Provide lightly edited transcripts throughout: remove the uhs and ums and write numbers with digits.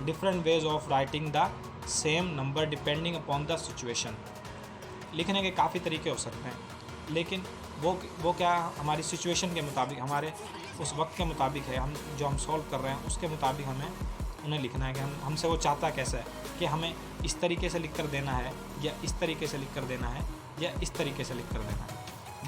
Different ways of writing the same number depending upon the situation. लिखने के काफ़ी तरीके हो सकते हैं, लेकिन वो क्या हमारी सिचुएशन के मुताबिक, हमारे उस वक्त के मुताबिक है, हम सॉल्व कर रहे हैं उसके मुताबिक हमें उन्हें लिखना है कि हमसे वो चाहता कैसा है, कि हमें इस तरीके से लिख कर देना है या इस तरीके से लिख कर देना है या इस तरीके से लिख कर देना है।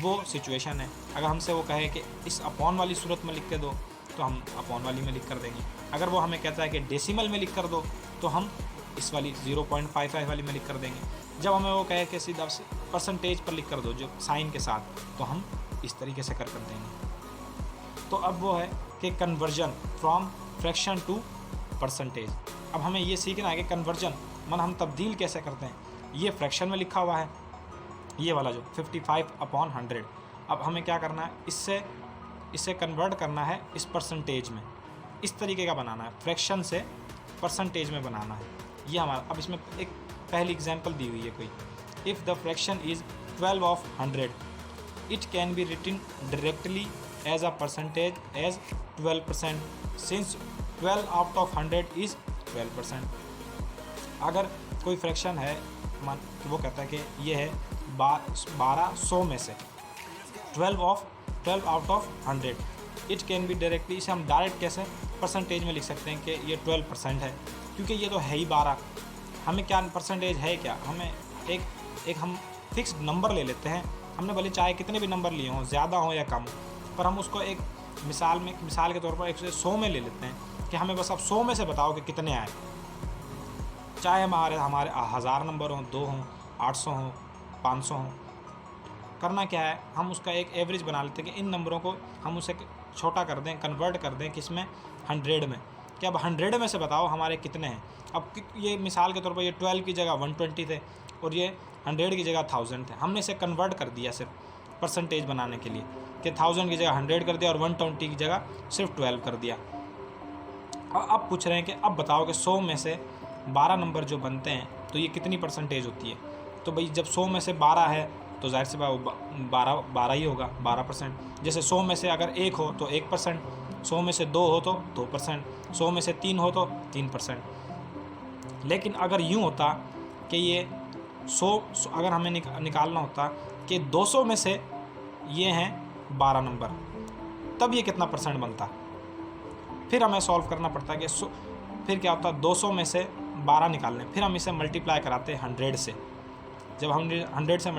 वो सिचुएशन है। अगर हमसे वो कहे कि इस अपॉन वाली सूरत में लिख के दो, तो हम अपॉन वाली में लिख कर देंगे। अगर वो हमें कहता है कि डेसिमल में लिख कर दो, तो हम इस वाली 0.55 वाली में लिख कर देंगे। जब हमें वो कहे कि सीधा परसेंटेज पर लिख कर दो, जो साइन के साथ, तो हम इस तरीके से कर देंगे। तो अब वो है कि conversion from fraction to percentage. अब हमें ये सीखना है कि कन्वर्जन मन हम तब्दील कैसे करते हैं। ये फ्रैक्शन में लिखा हुआ है, ये वाला जो 55/100। अब हमें क्या करना है, इससे कन्वर्ट करना है इस परसेंटेज में। इस तरीके का बनाना है, फ्रैक्शन से परसेंटेज में बनाना है ये हमारा। अब इसमें एक पहली एग्जांपल दी हुई है कोई, if the fraction is 12/100 it can be written directly as a percentage as 12% since 12/100 is 12%। अगर कोई फ्रैक्शन है, मान वो कहता है कि ये है 1200 में से 12/100 इट कैन बी डायरेक्टली, इसे हम डायरेक्ट कैसे परसेंटेज में लिख सकते हैं कि ये 12% है, क्योंकि ये तो है ही 12। हमें क्या परसेंटेज है, क्या हमें एक हम फिक्स्ड नंबर ले लेते हैं। हमने भले चाहे कितने भी नंबर लिए हों, ज़्यादा हो या कम, पर हम उसको एक मिसाल के तौर पर 100 में ले लेते हैं कि हमें बस अब 100 में से बताओ कि कितने आए। चाहे हमारे 1000 नंबर हों, 2 हों, 800 हों, 500 हों, करना क्या है, हम उसका एक एवरेज बना लेते हैं कि इन नंबरों को हम उसे छोटा कर दें, कन्वर्ट कर दें किसमें, 100 में। कि अब 100 में से बताओ हमारे कितने हैं। अब ये मिसाल के तौर पर ये 12 की जगह 120 थे और ये 100 की जगह 1000 थे। हमने इसे कन्वर्ट कर दिया सिर्फ परसेंटेज बनाने के लिए, कि 1000 की जगह 100 कर दिया और 120 की जगह सिर्फ 12 कर दिया। और अब पूछ रहे हैं कि अब बताओ कि 100 में से 12 नंबर जो बनते हैं तो ये कितनी परसेंटेज होती है। तो भाई जब 100 में से 12 है तो जाहिर सी बात 12 ही होगा, 12%। जैसे 100 में से अगर 1 हो तो 1%, 100 में से 2 हो तो 2%, 100 में से 3 हो तो 3%। लेकिन अगर यूँ होता कि ये 100 अगर हमें निकालना होता कि 200 में से ये हैं 12 नंबर, तब ये कितना परसेंट बनता। फिर हमें सॉल्व करना पड़ता कि फिर क्या होता, 200 में से 12 निकालने, फिर हम इसे मल्टीप्लाई कराते हैं 100 से। जब हम 100 से